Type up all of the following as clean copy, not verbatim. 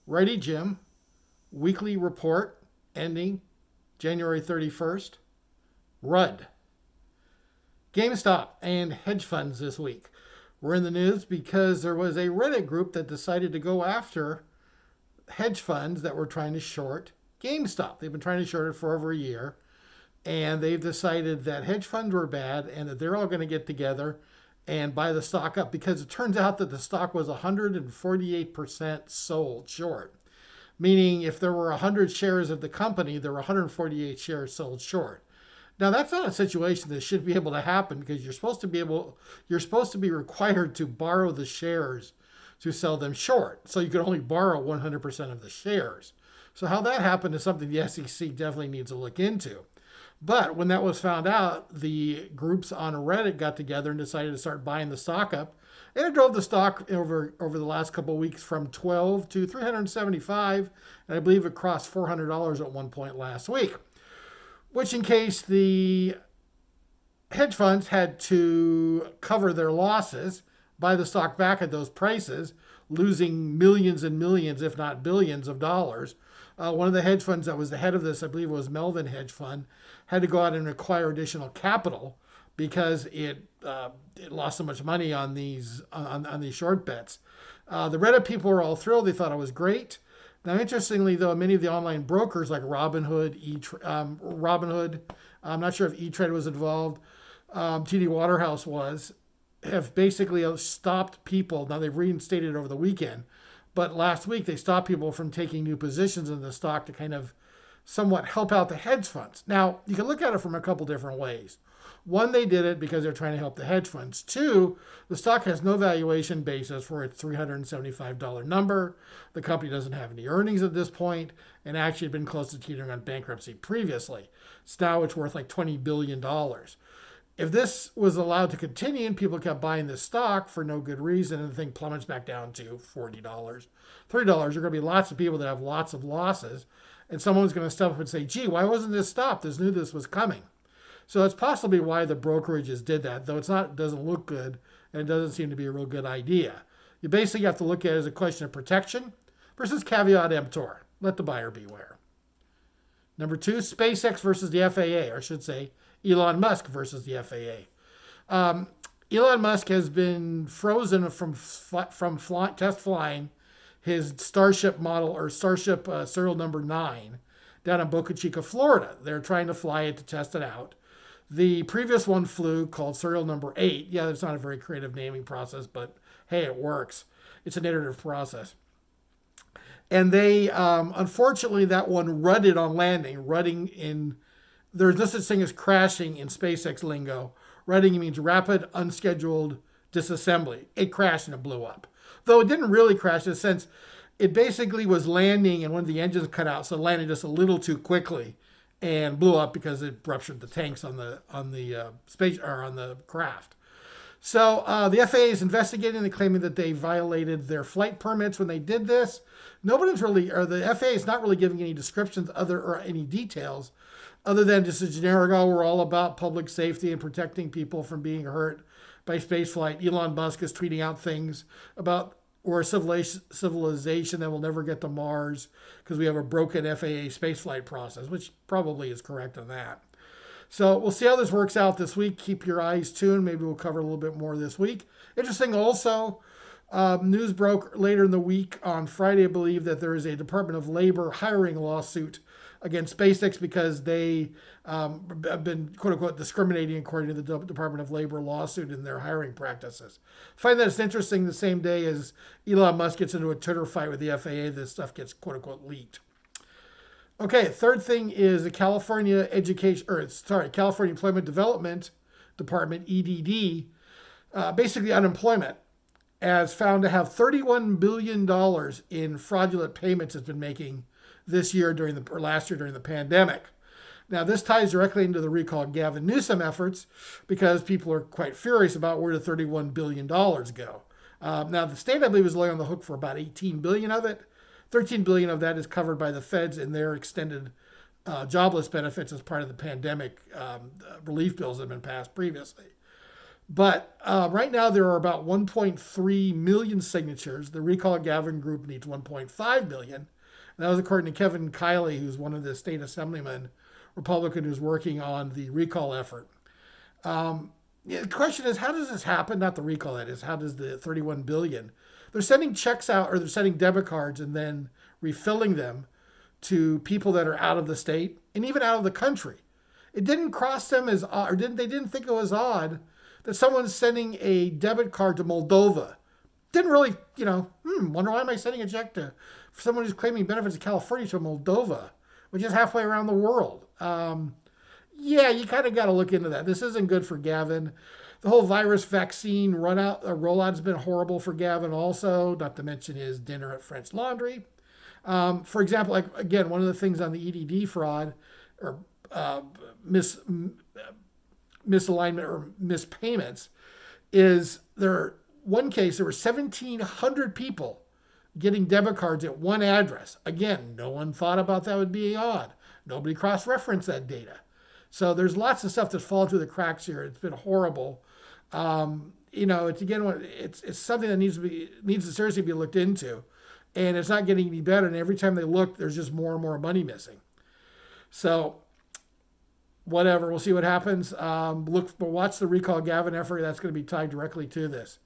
Righty Jim, weekly report ending January 31st. R.U.D. GameStop and hedge funds this week. We're in the news because there was a Reddit group that decided to go after hedge funds that were trying to short GameStop. They've been trying to short it for over a year, and they've decided that hedge funds were bad and that they're all going to get together and buy the stock up, because it turns out that the stock was 148% sold short. Meaning if there were 100 shares of the company, there were 148 shares sold short. Now that's not a situation that should be able to happen, because you're supposed to be required to borrow the shares to sell them short. So you can only borrow 100% of the shares. So how that happened is something the SEC definitely needs to look into. But when that was found out, the groups on Reddit got together and decided to start buying the stock up. And it drove the stock over the last couple of weeks from 12 to 375, and I believe it crossed $400 at one point last week. Which, in case the hedge funds had to cover their losses, buy the stock back at those prices, losing millions and millions, if not billions of dollars. One of the hedge funds that was the head of this, I believe it was Melvin Hedge Fund, had to go out and acquire additional capital because it lost so much money on these short bets. The Reddit people were all thrilled. They thought it was great. Now, interestingly, though, many of the online brokers like Robinhood, I'm not sure if E-Trade was involved, TD Waterhouse was, have basically stopped people. Now, they've reinstated it over the weekend, but last week they stopped people from taking new positions in the stock to kind of somewhat help out the hedge funds. Now, you can look at it from a couple different ways. One, they did it because they're trying to help the hedge funds. Two, the stock has no valuation basis for its $375 number. The company doesn't have any earnings at this point, and actually had been close to teetering on bankruptcy previously. So now it's worth like $20 billion. If this was allowed to continue and people kept buying this stock for no good reason, and the thing plummets back down to $40, $30, there are going to be lots of people that have lots of losses, and someone's going to step up and say, gee, why wasn't this stopped? This knew this was coming. So that's possibly why the brokerages did that, though it doesn't look good, and it doesn't seem to be a real good idea. You basically have to look at it as a question of protection versus caveat emptor. Let the buyer beware. Number two, SpaceX versus the FAA, or I should say Elon Musk versus the FAA. Elon Musk has been frozen from test flying his Starship model, or Starship serial number 9, down in Boca Chica, Florida. They're trying to fly it to test it out. The previous one flew, called serial number 8. Yeah, it's not a very creative naming process, but hey, it works. It's an iterative process. And they, unfortunately, that one rutted on landing. There's no such thing as crashing in SpaceX lingo. Rutting means rapid, unscheduled disassembly. It crashed and it blew up. Though it didn't really crash in a sense, it basically was landing and one of the engines cut out, so it landed just a little too quickly and blew up because it ruptured the tanks on the space, or on the craft. So the FAA is investigating and claiming that they violated their flight permits when they did this. The FAA is not really giving any descriptions or any details other than just a generic, we're all about public safety and protecting people from being hurt by spaceflight. Elon Musk is tweeting out things about we're a civilization that will never get to Mars because we have a broken FAA spaceflight process, which probably is correct on that. So we'll see how this works out this week. Keep your eyes tuned. Maybe we'll cover a little bit more this week. Interesting also, news broke later in the week on Friday, I believe, that there is a Department of Labor hiring lawsuit against SpaceX because they have been, quote unquote, discriminating according to the Department of Labor lawsuit in their hiring practices. I find that it's interesting the same day as Elon Musk gets into a Twitter fight with the FAA, this stuff gets, quote unquote, leaked. Okay, third thing is the California Employment Development Department, EDD, basically unemployment, has found to have $31 billion in fraudulent payments it's been making this year last year during the pandemic. Now, this ties directly into the recall Gavin Newsom efforts because people are quite furious about where the $31 billion go. Now, the state, I believe, is only on the hook for about $18 billion of it. $13 billion of that is covered by the feds in their extended jobless benefits as part of the pandemic relief bills that have been passed previously. But right now there are about 1.3 million signatures. The Recall Gavin group needs 1.5 million. And that was according to Kevin Kiley, who's one of the state assemblymen, Republican, who's working on the recall effort. Yeah, the question is, how does this happen? Not the recall, that is. How does the 31 billion? They're sending checks out, or they're sending debit cards and then refilling them to people that are out of the state and even out of the country. It didn't cross them as odd, or they didn't think it was odd that someone's sending a debit card to Moldova. Didn't really, wonder why am I sending a check to for someone who's claiming benefits in California to Moldova, which is halfway around the world. Yeah, you kind of got to look into that. This isn't good for Gavin. The whole virus vaccine rollout has been horrible for Gavin also, not to mention his dinner at French Laundry. For example, like again, one of the things on the EDD fraud or misalignment or mispayments is one case there were 1,700 people getting debit cards at one address. Again, no one thought about that would be odd. Nobody cross-referenced that data. So there's lots of stuff that's fallen through the cracks here. It's been horrible. It's something that needs to seriously be looked into, and it's not getting any better. And every time they look, there's just more and more money missing. So whatever, we'll see what happens. Watch the Recall Gavin effort. That's going to be tied directly to this.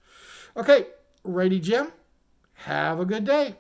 Okay, ready, Jim? Have a good day.